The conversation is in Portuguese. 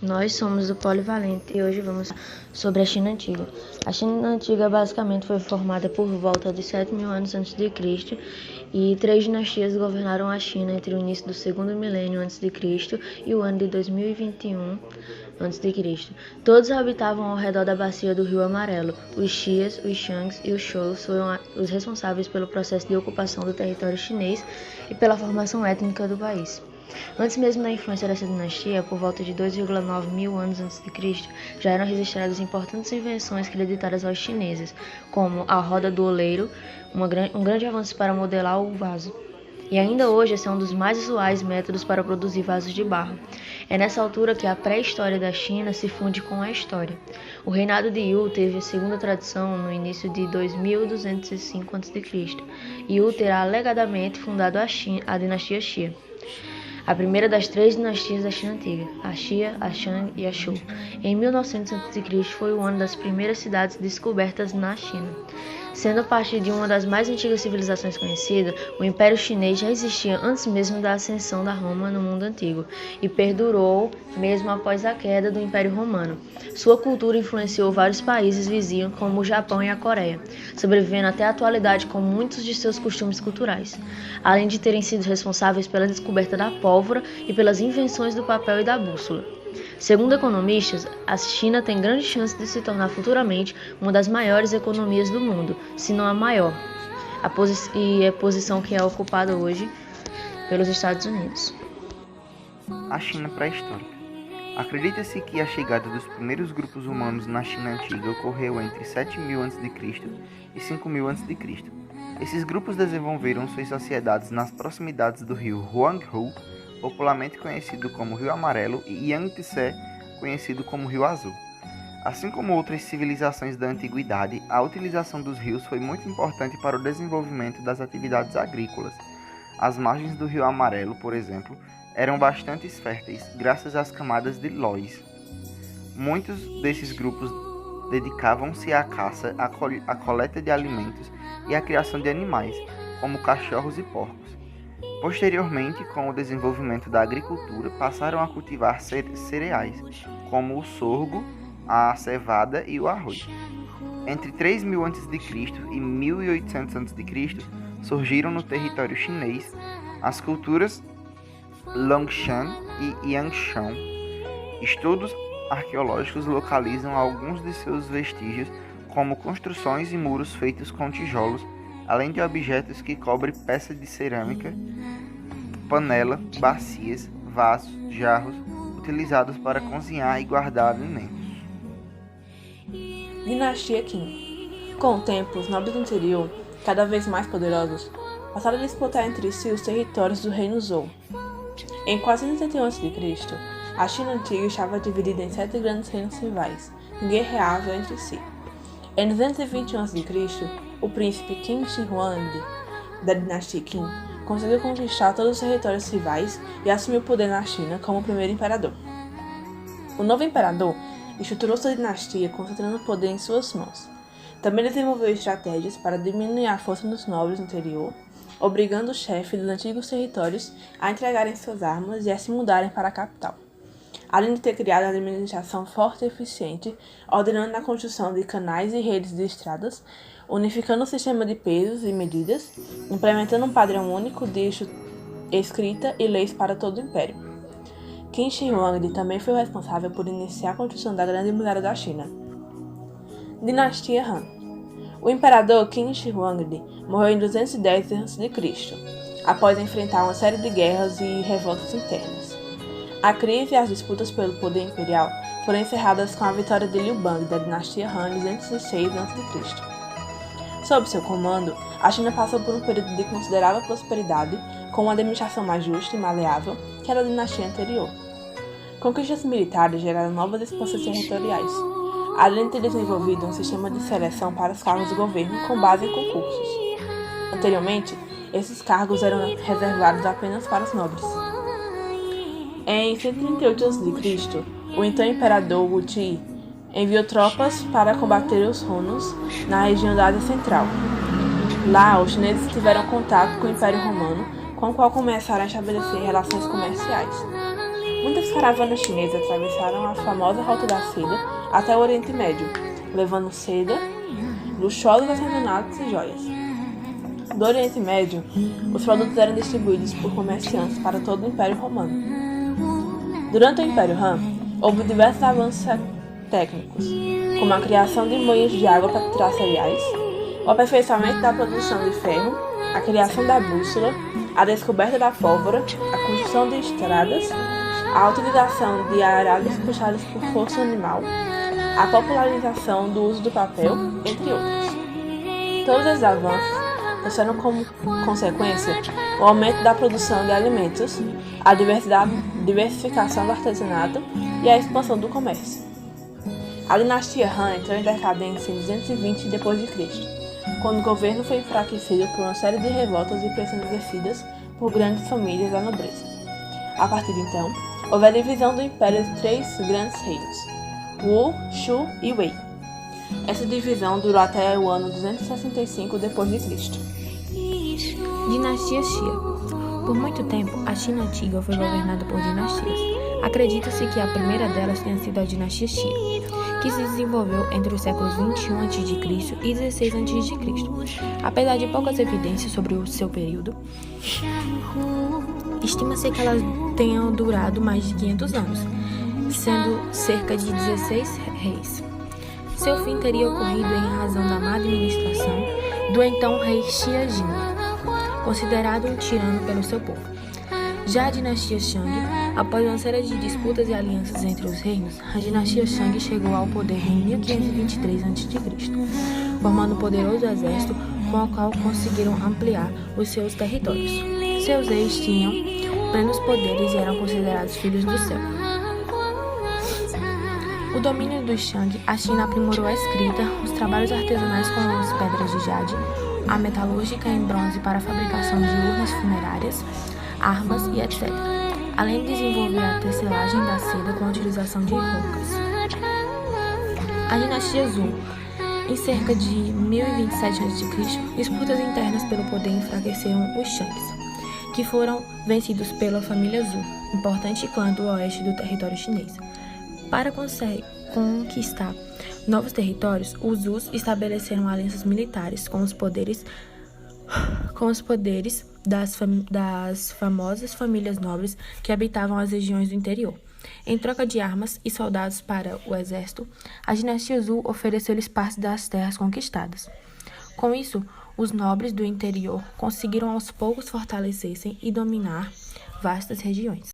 Nós somos do Polivalente e hoje vamos falar sobre a China Antiga. A China Antiga basicamente foi formada por volta de 7.000 anos antes de Cristo e 3 dinastias governaram a China entre o início do segundo milênio antes de Cristo e o ano de 2021 antes de Cristo. Todos habitavam ao redor da bacia do Rio Amarelo. Os Xias, os Shangs e os Chous foram os responsáveis pelo processo de ocupação do território chinês e pela formação étnica do país. Antes mesmo da influência dessa dinastia, por volta de 2,9 mil anos antes de Cristo, já eram registradas importantes invenções creditadas aos chineses, como a roda do oleiro, um grande avanço para modelar o vaso. E ainda hoje esse é um dos mais usuais métodos para produzir vasos de barro. É nessa altura que a pré-história da China se funde com a história. O reinado de Yu teve a segunda tradição no início de 2205 a.C. Yu terá alegadamente fundado a dinastia Xia, a primeira das 3 dinastias da China Antiga, a Xia, a Shang e a Shou. Em 1900 a.C. foi o ano das primeiras cidades descobertas na China. Sendo parte de uma das mais antigas civilizações conhecidas, o Império Chinês já existia antes mesmo da ascensão da Roma no mundo antigo e perdurou mesmo após a queda do Império Romano. Sua cultura influenciou vários países vizinhos, como o Japão e a Coreia, sobrevivendo até a atualidade com muitos de seus costumes culturais, além de terem sido responsáveis pela descoberta da pólvora e pelas invenções do papel e da bússola. Segundo economistas, a China tem grande chance de se tornar futuramente uma das maiores economias do mundo, se não a maior, a posição que é ocupada hoje pelos Estados Unidos. A China pré-histórica. Acredita-se que a chegada dos primeiros grupos humanos na China Antiga ocorreu entre 7.000 a.C. e 5.000 a.C. Esses grupos desenvolveram suas sociedades nas proximidades do rio Huanghe, popularmente conhecido como Rio Amarelo, e Yangtze, conhecido como Rio Azul. Assim como outras civilizações da antiguidade, a utilização dos rios foi muito importante para o desenvolvimento das atividades agrícolas. As margens do Rio Amarelo, por exemplo, eram bastante férteis, graças às camadas de lóis. Muitos desses grupos dedicavam-se à caça, à coleta de alimentos e à criação de animais, como cachorros e porcos. Posteriormente, com o desenvolvimento da agricultura, passaram a cultivar cereais, como o sorgo, a cevada e o arroz. Entre 3.000 a.C. e 1.800 a.C., surgiram no território chinês as culturas Longshan e Yangshan. Estudos arqueológicos localizam alguns de seus vestígios, como construções e muros feitos com tijolos, além de objetos que cobrem peças de cerâmica, panela, bacias, vasos, jarros, utilizados para cozinhar e guardar alimentos. Dinastia Qin. Com o tempo, os nobres do interior, cada vez mais poderosos, passaram a disputar entre si os territórios do reino Zhou. Em 481 a.C., a China Antiga estava dividida em 7 grandes reinos rivais, que guerreavam entre si. Em 221 a.C., o príncipe Qin Shi Huangdi, da dinastia Qin, conseguiu conquistar todos os territórios rivais e assumiu o poder na China como o primeiro imperador. O novo imperador estruturou sua dinastia concentrando o poder em suas mãos. Também desenvolveu estratégias para diminuir a força dos nobres no interior, obrigando os chefes dos antigos territórios a entregarem suas armas e a se mudarem para a capital. Além de ter criado uma administração forte e eficiente, ordenando a construção de canais e redes de estradas, unificando o sistema de pesos e medidas, implementando um padrão único de escrita e leis para todo o império. Qin Shi Huangdi também foi o responsável por iniciar a construção da Grande Muralha da China. Dinastia Han. O imperador Qin Shi Huangdi morreu em 210 a.C., após enfrentar uma série de guerras e revoltas internas. A crise e as disputas pelo poder imperial foram encerradas com a vitória de Liu Bang da dinastia Han em 206 a.C. Sob seu comando, a China passou por um período de considerável prosperidade, com uma administração mais justa e maleável que a da dinastia anterior. Conquistas militares geraram novas expansões territoriais, além de ter desenvolvido um sistema de seleção para os cargos do governo com base em concursos. Anteriormente, esses cargos eram reservados apenas para os nobres. Em 138 a.C., o então imperador Wu Ti enviou tropas para combater os hunos na região da Ásia Central. Lá, os chineses tiveram contato com o Império Romano, com o qual começaram a estabelecer relações comerciais. Muitas caravanas chinesas atravessaram a famosa Rota da Seda até o Oriente Médio, levando seda, luxuosos artesanatos e joias. Do Oriente Médio, os produtos eram distribuídos por comerciantes para todo o Império Romano. Durante o Império Han, houve diversos avanços técnicos, como a criação de moinhos de água para tirar cereais, o aperfeiçoamento da produção de ferro, a criação da bússola, a descoberta da pólvora, a construção de estradas, a utilização de arados puxados por força animal, a popularização do uso do papel, entre outros. Todos esses avanços trouxeram como consequência o aumento da produção de alimentos, a diversificação do artesanato e a expansão do comércio. A dinastia Han entrou em decadência em 220 d.C., quando o governo foi enfraquecido por uma série de revoltas e pressões exercidas por grandes famílias da nobreza. A partir de então, houve a divisão do império em 3 grandes reinos, Wu, Shu e Wei. Essa divisão durou até o ano 265 d.C. Dinastia Xia. Por muito tempo, a China antiga foi governada por dinastias. Acredita-se que a primeira delas tenha sido a dinastia Xia, que se desenvolveu entre os séculos 21 a.C. e 16 a.C. Apesar de poucas evidências sobre o seu período, estima-se que elas tenham durado mais de 500 anos, sendo cerca de 16 reis. Seu fim teria ocorrido em razão da má administração do então rei Xia Jing, considerado um tirano pelo seu povo. Já a dinastia Shang, após uma série de disputas e alianças entre os reinos, a dinastia Shang chegou ao poder em 1523 a.C., formando um poderoso exército com o qual conseguiram ampliar os seus territórios. Seus reis tinham plenos poderes e eram considerados filhos do céu. O domínio dos Shang, a China aprimorou a escrita, os trabalhos artesanais com as pedras de jade, a metalúrgica em bronze para a fabricação de urnas funerárias, armas e etc., além de desenvolver a tecelagem da seda com a utilização de rocas. A dinastia Zhou, em cerca de 1027 a.C., disputas internas pelo poder enfraqueceram os Shangs, que foram vencidos pela família Zhou, importante clã do oeste do território chinês. Para conquistar novos territórios, os Zhous estabeleceram alianças militares com os poderes das famosas famílias nobres que habitavam as regiões do interior. Em troca de armas e soldados para o exército, a dinastia Zhou ofereceu-lhes parte das terras conquistadas. Com isso, os nobres do interior conseguiram aos poucos fortalecer-se e dominar vastas regiões.